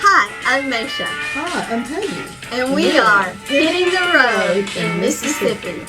Hi, I'm Meshea. Hi, I'm Peggy. And we are Hitting the Road in Mississippi.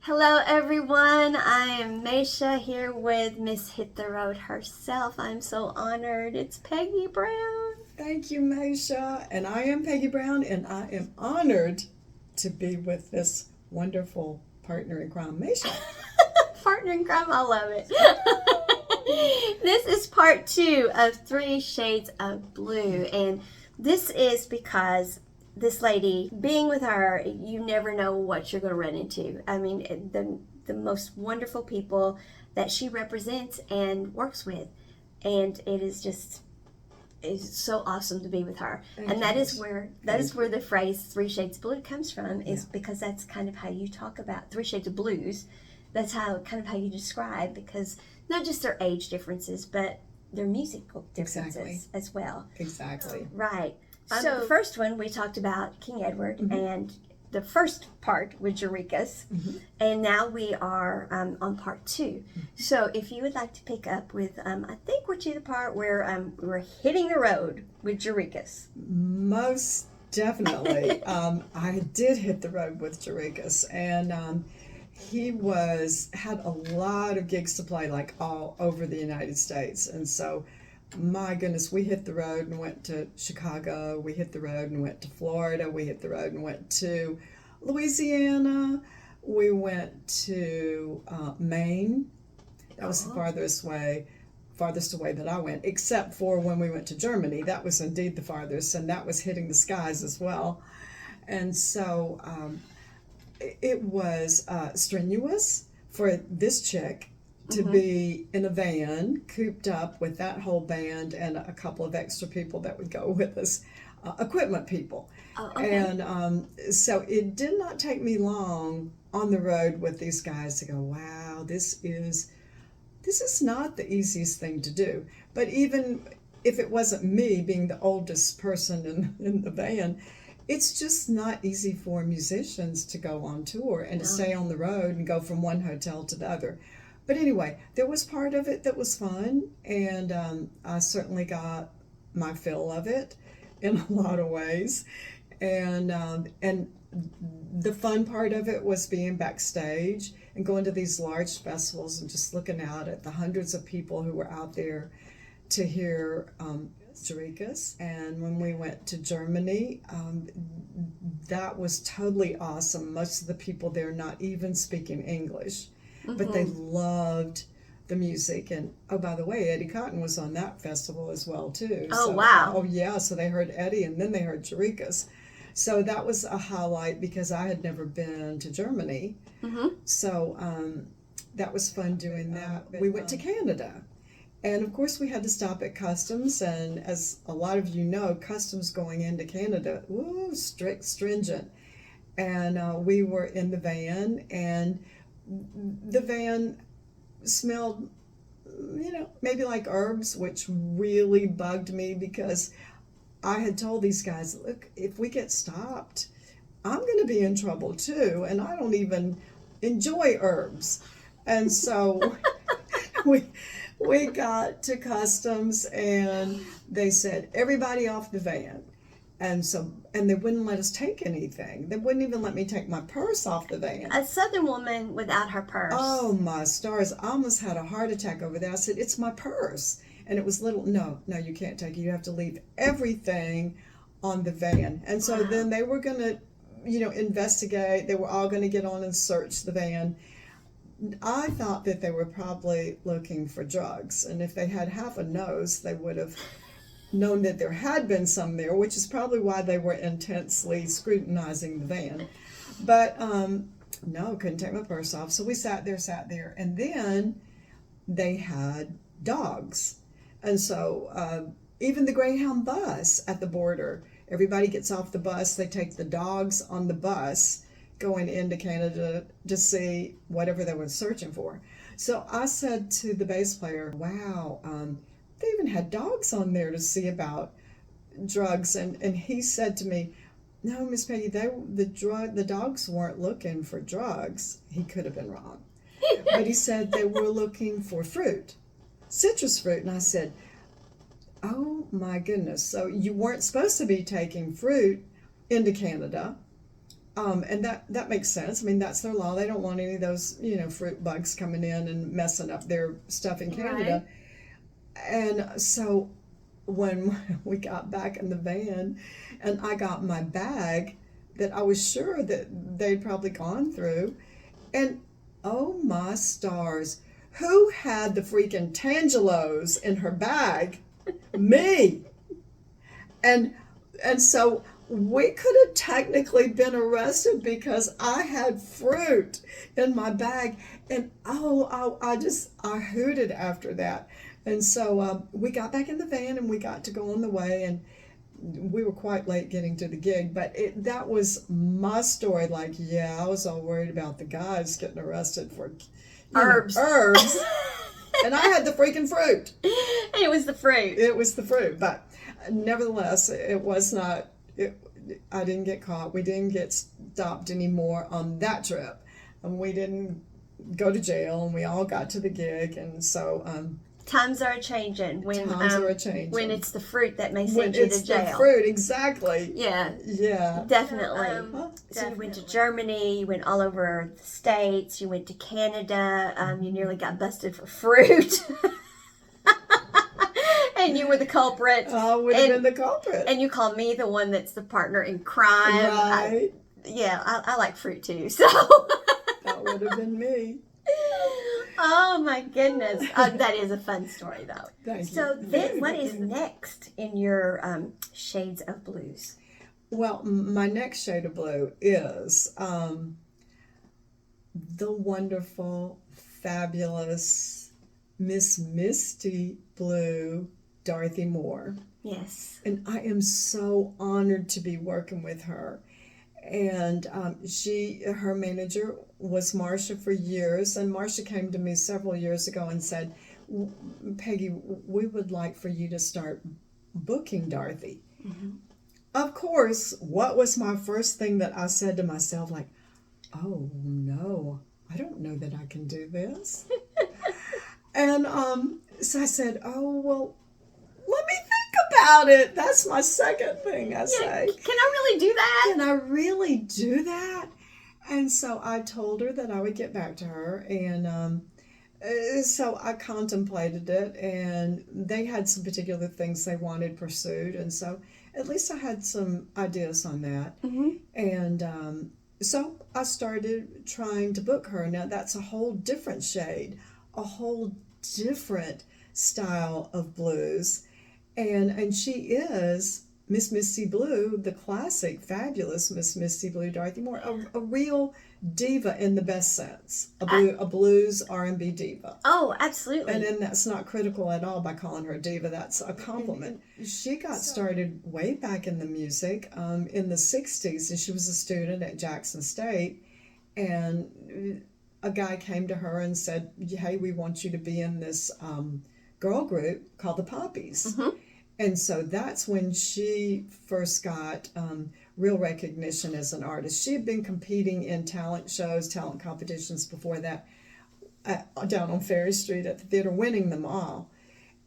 Hello everyone, I am Meshea here with Miss Hit the Road herself. I'm so honored. It's Peggy Brown. Thank you, Meshea. And I am Peggy Brown, and I am honored to be with this wonderful partner in crime, Meshea. Partner in crime, I love it. This is part 2 of 3 Shades of Blue, and this is because this lady, being with her, you never know what you're going to run into. I mean, the most wonderful people that she represents and works with, and it is just it's so awesome to be with her. That is where the phrase 3 Shades of Blue comes from, is because that's kind of how you talk about 3 Shades of Blues. That's how you describe, because not just their age differences, but their musical differences as well. Exactly. Right. So the first one we talked about King Edward, and the first part with Jarekus, and now we are on part 2. So if you would like to pick up with, I think we're to the part where we're hitting the road with Jarekus. Most definitely. I did hit the road with Jarekus, and he had a lot of gigs to play, like all over the United States. And so, my goodness, we hit the road and went to Chicago. We hit the road and went to Florida. We hit the road and went to Louisiana. We went to Maine. That was the farthest away that I went, except for when we went to Germany. That was indeed the farthest, and that was hitting the skies as well. And so, it was strenuous for this chick to be in a van, cooped up with that whole band and a couple of extra people that would go with us, equipment people. And so it did not take me long on the road with these guys to go, wow, this is not the easiest thing to do. But even if it wasn't me being the oldest person in the van, it's just not easy for musicians to go on tour and to stay on the road and go from one hotel to the other. But anyway, there was part of it that was fun, and I certainly got my fill of it in a lot of ways. And the fun part of it was being backstage and going to these large festivals and just looking out at the hundreds of people who were out there to hear Jarekus. And when we went to Germany, that was totally awesome. Most of the people there not even speaking English, but they loved the music. And oh, by the way, Eddie Cotton was on that festival as well too. Wow. Oh yeah, so they heard Eddie and then they heard Jarekus. So that was a highlight because I had never been to Germany. So that was fun doing that. We went to Canada. And of course we had to stop at customs, and as a lot of you know, customs going into Canada, strict, stringent. And we were in the van, and the van smelled, maybe like herbs, which really bugged me because I had told these guys, look, if we get stopped, I'm going to be in trouble too, and I don't even enjoy herbs. And so we got to customs, and they said, everybody off the van. And they wouldn't let us take anything. They wouldn't even let me take my purse off the van. A Southern woman without her purse. Oh, my stars. I almost had a heart attack over there. I said, it's my purse. And it was little, no, you can't take it. You have to leave everything on the van. And so then they were going to, investigate. They were all going to get on and search the van. I thought that they were probably looking for drugs, and if they had half a nose, they would have known that there had been some there, which is probably why they were intensely scrutinizing the van. But no, couldn't take my purse off. So we sat there, and then they had dogs. And so even the Greyhound bus at the border, everybody gets off the bus, they take the dogs on the bus going into Canada to see whatever they were searching for. So I said to the bass player, wow, they even had dogs on there to see about drugs. And he said to me, no, Miss Peggy, the dogs weren't looking for drugs. He could have been wrong. But he said they were looking for fruit, citrus fruit. And I said, oh my goodness. So you weren't supposed to be taking fruit into Canada. And that makes sense. I mean, that's their law. They don't want any of those, fruit bugs coming in and messing up their stuff in Canada. Right. And so when we got back in the van and I got my bag that I was sure that they'd probably gone through, and oh my stars, who had the freaking Tangelos in her bag? Me. And so we could have technically been arrested because I had fruit in my bag. And I hooted after that. And so we got back in the van and we got to go on the way, and we were quite late getting to the gig, but that was my story. Like, yeah, I was all worried about the guys getting arrested for herbs. And I had the freaking fruit. It was the fruit. It was the fruit. But nevertheless, it was not, I didn't get caught. We didn't get stopped anymore on that trip. And we didn't go to jail, and we all got to the gig. And so, times are changing when when it's the fruit that may send you to jail. It's the fruit, exactly. Yeah. Yeah. Definitely. So you went to Germany, you went all over the States, you went to Canada, you nearly got busted for fruit. And you were the culprit. I would have been the culprit. And you called me the one that's the partner in crime. Right. I like fruit too, so. That would have been me. Oh my goodness. That is a fun story though. Thank you. So then what is next in your shades of blues? Well, my next shade of blue is the wonderful, fabulous Miss Misty Blue, Dorothy Moore. Yes. And I am so honored to be working with her. And her manager was Marcia for years, and Marcia came to me several years ago and said, Peggy, we would like for you to start booking Dorothy. Mm-hmm. Of course, what was my first thing that I said to myself? Like, oh no, I don't know that I can do this. And so I said, oh, well, let me think about it. That's my second thing I say. Can I really do that? Can I really do that? And so I told her that I would get back to her. And so I contemplated it. And they had some particular things they wanted pursued. And so at least I had some ideas on that. Mm-hmm. And so I started trying to book her. Now that's a whole different shade, a whole different style of blues. And she is Miss Misty Blue, the classic, fabulous Miss Misty Blue, Dorothy Moore, a real diva in the best sense, a blues R&B diva. Oh, absolutely. And then that's not critical at all by calling her a diva. That's a compliment. She got started way back in the music in the 60s, and she was a student at Jackson State, and a guy came to her and said, hey, we want you to be in this girl group called the Poppies. Mm-hmm. And so that's when she first got real recognition as an artist. She had been competing in talent shows, talent competitions before that, down on Ferry Street at the theater, winning them all,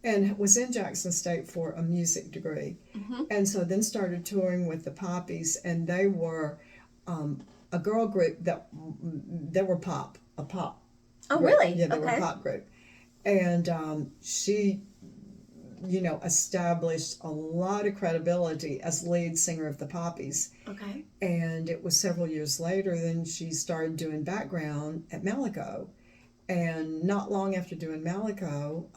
and was in Jackson State for a music degree. Mm-hmm. And so then started touring with the Poppies, and they were a girl group that they were a pop. Oh, group. really? Yeah, they were a pop group. And she, established a lot of credibility as lead singer of the Poppies. Okay. And it was several years later, then she started doing background at Malico. And not long after doing Malico,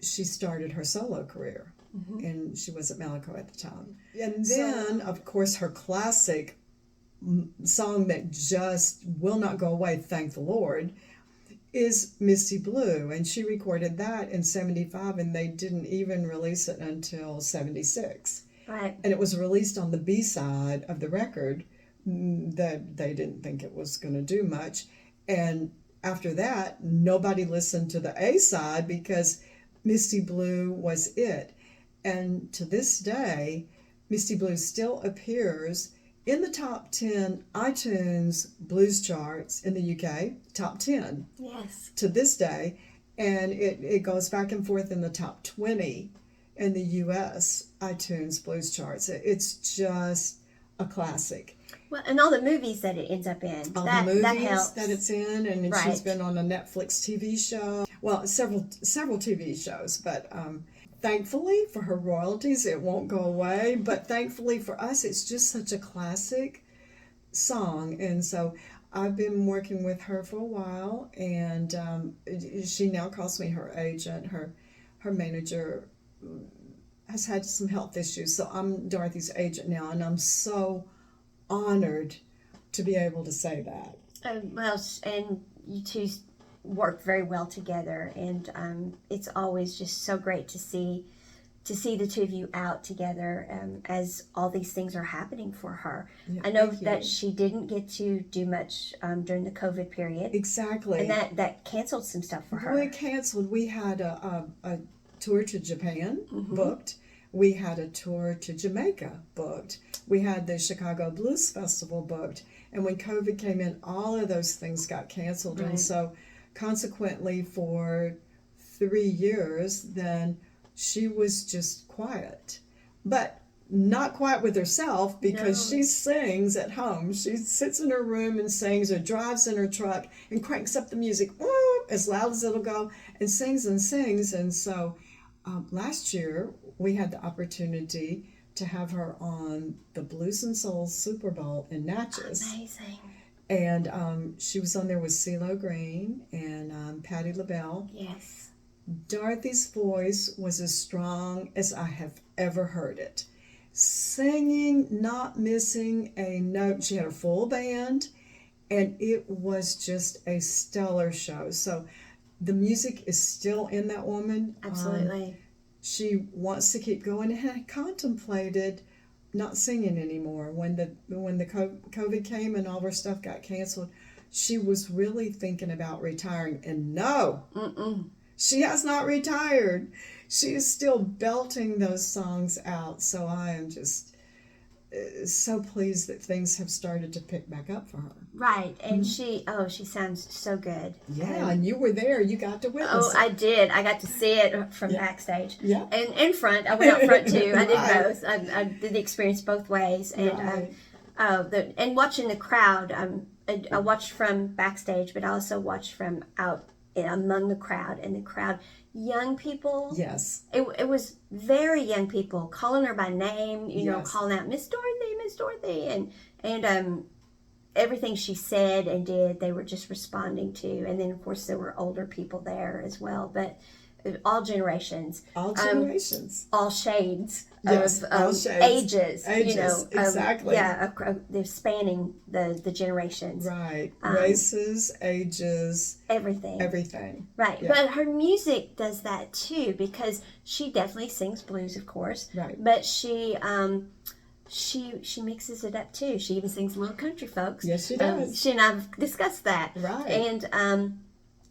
she started her solo career. Mm-hmm. And she was at Malico at the time. And then, of course, her classic song that just will not go away, thank the Lord, is Misty Blue, and she recorded that in 75, and they didn't even release it until 76. Right. And it was released on the B-side of the record that they didn't think it was going to do much. And after that, nobody listened to the A-side because Misty Blue was it. And to this day, Misty Blue still appears in the top 10 iTunes blues charts in the UK, top 10. Yes. To this day. And it goes back and forth in the top 20 in the U.S. iTunes blues charts. It's just a classic. Well, and all the movies that it ends up in. All that, the movies that helps. that it's in, and Right. she's been on a Netflix TV show. Well, several TV shows, but thankfully for her royalties, it won't go away. But thankfully for us, it's just such a classic song, and so I've been working with her for a while, and she now calls me her agent. Her manager has had some health issues, so I'm Dorothy's agent now, and I'm so honored to be able to say that. Well, and you two work very well together, and it's always just so great to see the two of you out together as all these things are happening for her. Yeah, I know thank that you. she didn't get to do much during the COVID period. Exactly. And that canceled some stuff for her. We canceled. We had a tour to Japan Mm-hmm. booked. We had a tour to Jamaica booked. We had the Chicago Blues Festival booked. And when COVID came in, all of those things got canceled. Right. And so consequently for 3 years, then she was just quiet. But not quiet with herself, because No. she sings at home. She sits in her room and sings, or drives in her truck and cranks up the music as loud as it'll go, and sings and sings. And so last year we had the opportunity to have her on the Blues and Soul Super Bowl in Natchez. Amazing. And she was on there with CeeLo Green and Patti LaBelle. Yes. Dorothy's voice was as strong as I have ever heard it. Singing, not missing a note. She had a full band, and it was just a stellar show. So the music is still in that woman. Absolutely. She wants to keep going, and I contemplated not singing anymore when the COVID came and all her stuff got canceled. She was really thinking about retiring, and no. Mm-mm. She has not retired. She is still belting those songs out. So I am just so pleased that things have started to pick back up for her. Right. And she sounds so good. Yeah, and you were there. You got to witness Oh, it. I did. I got to see it from Yeah. backstage. Yeah. And in front. I went out front too. I did Right. both. I did the experience both ways. And Right. and watching the crowd, I watched from backstage, but I also watched from out among the crowd. And the crowd, young people. Yes. It was very young people calling her by name, you know, Yes. calling out Miss Dorothy, and everything she said and did, they were just responding to. And then of course there were older people there as well, but all generations, All generations. all shades Yes, of all shades. ages, you know, exactly. they're spanning the generations, Right. Races, ages, everything. Right, Yeah. but her music does that too, because she definitely sings blues, of course. Right. But she mixes it up too. She even sings little country folks. Yes, she does. She and I've discussed that. Right. And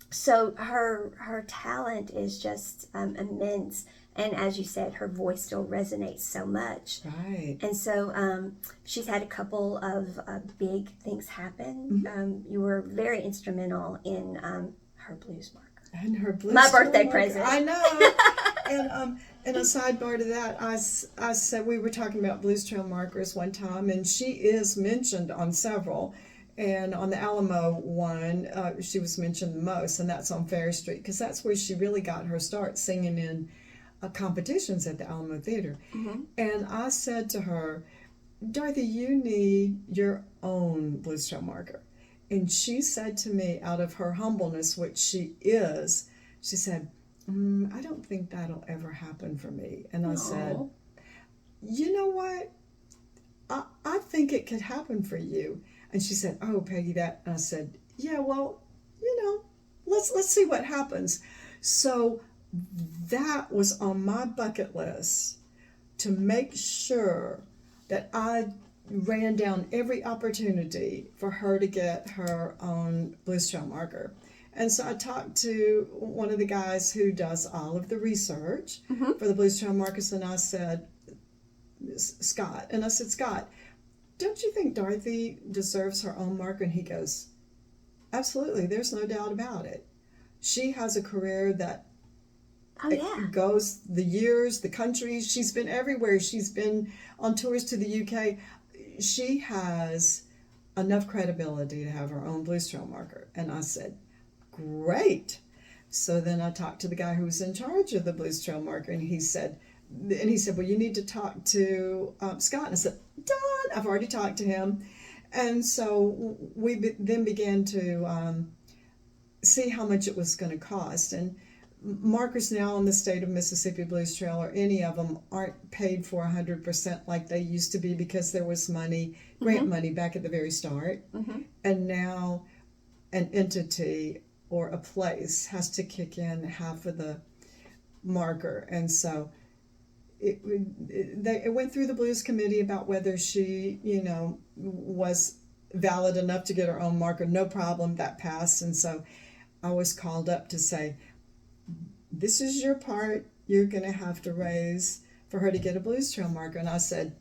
so her talent is just immense. And as you said, her voice still resonates so much. Right. And so she's had a couple of big things happen. Mm-hmm. You were very instrumental in her blues marker. And her blues. My birthday marker. present. I know. And a sidebar to that, I said we were talking about Blues Trail markers one time, and she is mentioned on several. And on the Alamo one, she was mentioned the most, and that's on Fair Street, because that's where she really got her start, singing in competitions at the Alamo Theater. Mm-hmm. And I said to her, Dorothy, you need your own Blues Trail marker. And she said to me, out of her humbleness, which she is, she said, I don't think that'll ever happen for me. And I said, you know what? I think it could happen for you. And she said, oh, Peggy, that. And I said, yeah, well, you know, let's see what happens. So that was on my bucket list, to make sure that I ran down every opportunity for her to get her own Blues Trail marker. And so I talked to one of the guys who does all of the research for the Blues Trail markers, and I said, Scott, don't you think Dorothy deserves her own marker? And he goes, absolutely, there's no doubt about it. She has a career that Oh, yeah. It goes the years, the countries. She's been everywhere. She's been on tours to the UK. She has enough credibility to have her own Blues Trail marker. And I said, great. So then I talked to the guy who was in charge of the Blues Trail marker, and he said, well, you need to talk to Scott. And I said, done. I've already talked to him. And so we then began to see how much it was going to cost. And markers now in the state of Mississippi Blues Trail, or any of them, aren't paid for 100% like they used to be, because there was money, grant money back at the very start. And now an entity or a place has to kick in half of the marker. And so it went through the Blues Committee about whether she, was valid enough to get her own marker. No problem, that passed. And so I was called up to say, this is your part. You're going to have to raise for her to get a Blues Trail marker. And I said,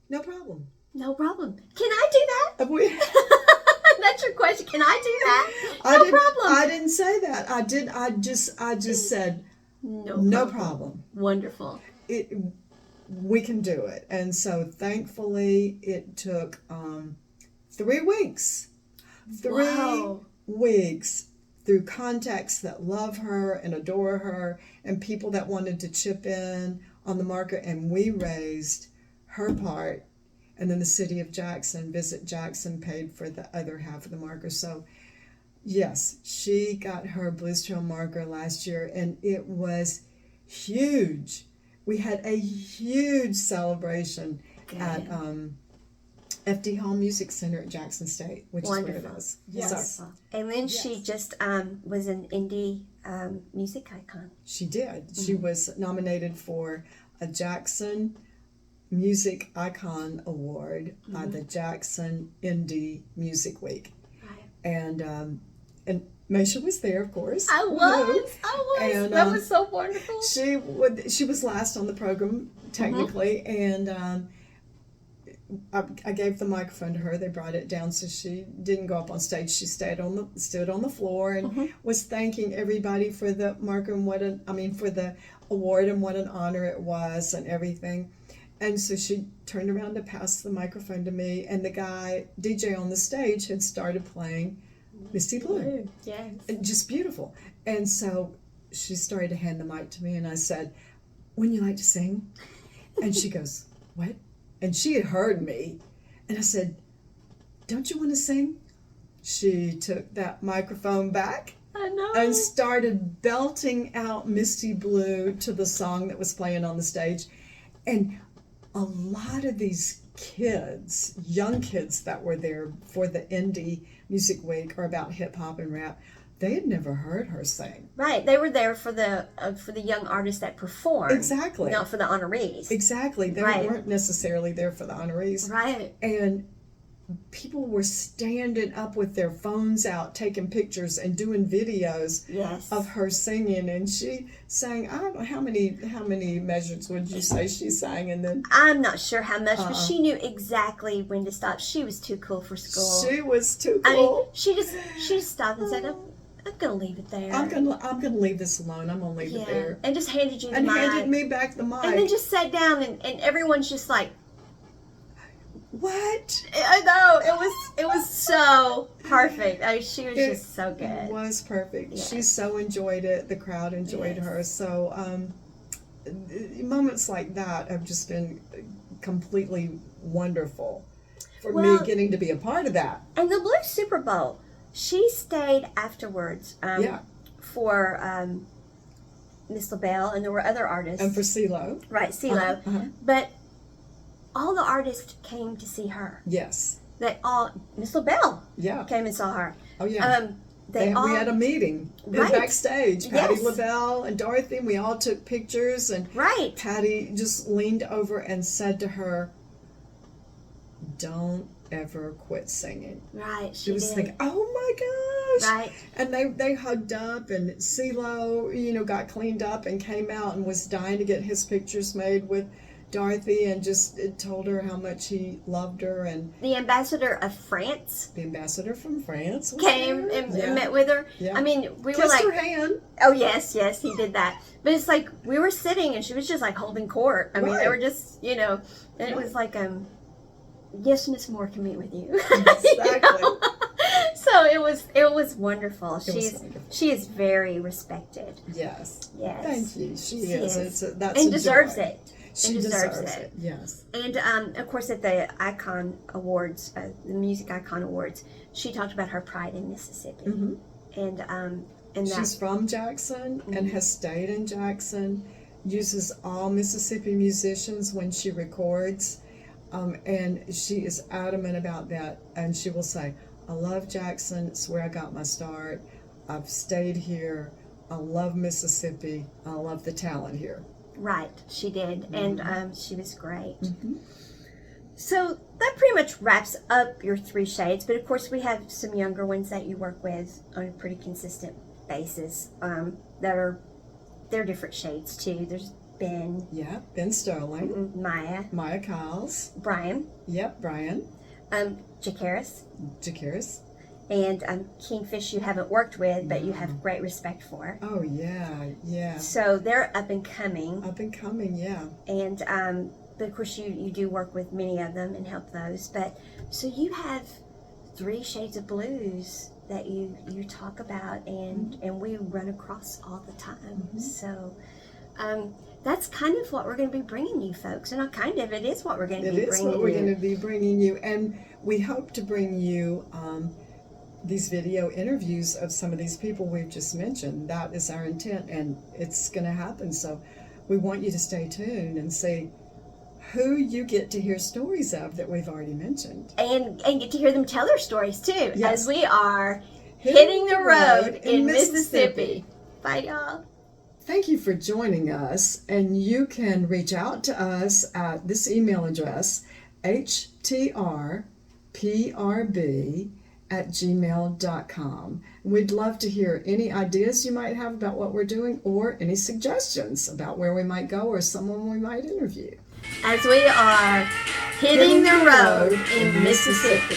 no problem. No problem. Can I do that? That's your question. Can I do that? No problem. I didn't say that. I just said, no problem. Wonderful. We can do it. And so thankfully it took 3 weeks. 3 weeks through contacts that love her and adore her, and people that wanted to chip in on the marker, and we raised her part. And then the city of Jackson, Visit Jackson, paid for the other half of the marker. So yes, she got her Blues Trail marker last year, and it was huge. We had a huge celebration at FD Hall Music Center at Jackson State, which is where it is. Yes. And then she just was an indie music icon. She did. She was nominated for a Jackson Music Icon Award by the Jackson Indie Music Week. Right. And Meshea was there, of course. I was. And, that was so wonderful. She was last on the program, technically, and I gave the microphone to her. They brought it down, so she didn't go up on stage. She stood on the floor and was thanking everybody for the marker and for the award and what an honor it was and everything. And so she turned around to pass the microphone to me, and the guy, DJ on the stage, had started playing Misty Blue. Yes. Just beautiful. And so she started to hand the mic to me, and I said, wouldn't you like to sing? And she goes, what? And she had heard me. And I said, don't you want to sing? She took that microphone back. I know. And started belting out Misty Blue to the song that was playing on the stage. And a lot of these kids, young kids that were there for the Indie Music Week, or about hip hop and rap, they had never heard her sing. Right, they were there for the young artists that performed. Exactly. Not for the honorees. Exactly. They weren't necessarily there for the honorees. Right. And people were standing up with their phones out, taking pictures and doing videos of her singing. And she sang, I don't know how many measures would you say she sang, and then I'm not sure how much, but she knew exactly when to stop. She was too cool for school. She was too cool. I mean, she just stopped and said, I'm gonna leave it there. I'm gonna leave this alone. I'm gonna leave it there. And just handed you the mic. mic. And handed me back the mic. And then just sat down, and everyone's just like, what? I know, it was so perfect. She was just so good. It was perfect. Yes. She so enjoyed it. The crowd enjoyed her. So moments like that have just been completely wonderful for me, getting to be a part of that. And the Blue Super Bowl, she stayed afterwards for Miss LaBelle, and there were other artists. And for CeeLo. Right, CeeLo. But all the artists came to see her. Yes. Miss LaBelle came and saw her. Oh, yeah. We had a meeting backstage. Patti LaBelle and Dorothy, and we all took pictures. And Patti just leaned over and said to her, don't ever quit singing. Right, she was thinking, oh my gosh. Right. And they hugged up, and CeeLo, got cleaned up and came out and was dying to get his pictures made with Dorothy and just told her how much he loved her. And the ambassador of France, the ambassador from France, came and met with her. Yeah. I mean, we Kissed were like, her hand. oh yes, he did that. But it's like we were sitting and she was just like holding court. I mean, they Right. were just, and it was like, yes, Miss Moore can meet with you. Exactly. So it was wonderful. Wonderful. She is very respected. Yes. Yes. Thank you. She is. That's and a deserves joy. it. She deserves deserves it. it. Yes. And of course, at the Icon Awards, the Music Icon Awards, she talked about her pride in Mississippi, Mm-hmm. and She's from Jackson and has stayed in Jackson. Uses all Mississippi musicians when she records, and she is adamant about that. And she will say, "I love Jackson. It's where I got my start. I've stayed here. I love Mississippi. I love the talent here." right, she did, and she was great. Mm-hmm. So that pretty much wraps up your 3 shades, but of course we have some younger ones that you work with on a pretty consistent basis. They're different shades too. There's Ben. Yeah, Ben Sterling, Maya Kyles. Brian. Yep, Brian. Jarekus. And Kingfish you haven't worked with, but you have great respect for. Oh, yeah. So they're up and coming. Up and coming, yeah. And, but of course you do work with many of them and help those. But, so you have 3 shades of blues that you talk about and we run across all the time. Mm-hmm. So, that's kind of what we're going to be bringing you folks. And it is what we're going to be bringing you. It is what we're going to be bringing you. And we hope to bring you these video interviews of some of these people we've just mentioned. That is our intent, and it's going to happen. So we want you to stay tuned and see who you get to hear stories of that we've already mentioned. And get to hear them tell their stories too, yes. as we are hitting the road in Mississippi. Bye, y'all. Thank you for joining us, and you can reach out to us at this email address, htrprb@gmail.com. We'd love to hear any ideas you might have about what we're doing or any suggestions about where we might go or someone we might interview. As we are hitting the road in Mississippi.